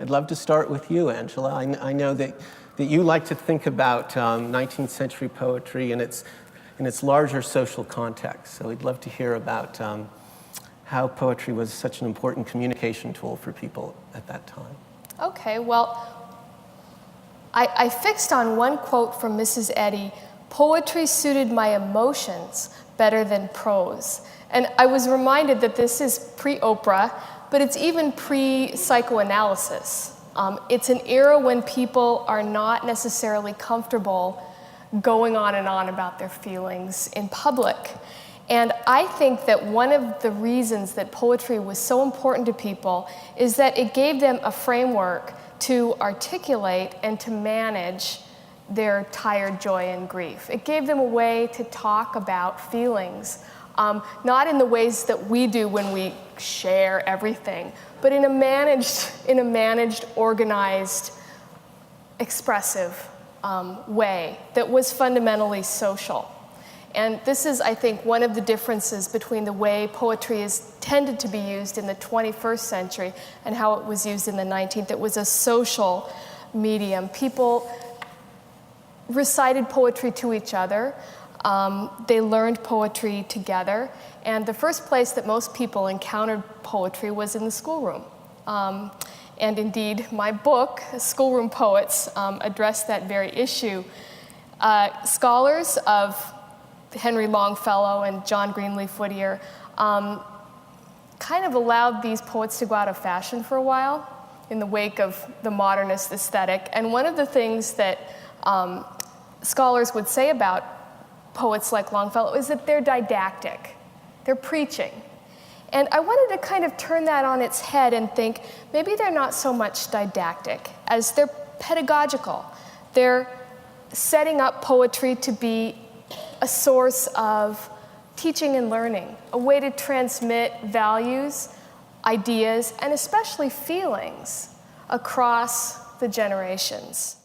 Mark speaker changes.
Speaker 1: I'd love to start with you, Angela. I know that you like to think about 19th century poetry in its larger social context. So we'd love to hear about how poetry was such an important communication tool for people at that time.
Speaker 2: Okay, well, I fixed on one quote from Mrs. Eddy: "Poetry suited my emotions better than prose." And I was reminded that this is pre-Oprah, but it's even pre-psychoanalysis. It's an era when people are not necessarily comfortable going on and on about their feelings in public. And I think that one of the reasons that poetry was so important to people is that it gave them a framework to articulate and to manage their tired joy and grief. It gave them a way to talk about feelings, not in the ways that we do when we share everything, but in a managed, organized, expressive way that was fundamentally social. And this is, I think, one of the differences between the way poetry is tended to be used in the 21st century and how it was used in the 19th. It was a social medium. People recited poetry to each other. They learned poetry together. And the first place that most people encountered poetry was in the schoolroom. And indeed, my book, Schoolroom Poets, addressed that very issue. Scholars of Henry Longfellow and John Greenleaf Whittier kind of allowed these poets to go out of fashion for a while in the wake of the modernist aesthetic. And one of the things that scholars would say about poets like Longfellow is that they're didactic, they're preaching. And I wanted to kind of turn that on its head and think maybe they're not so much didactic as they're pedagogical. They're setting up poetry to be a source of teaching and learning, a way to transmit values, ideas, and especially feelings across the generations.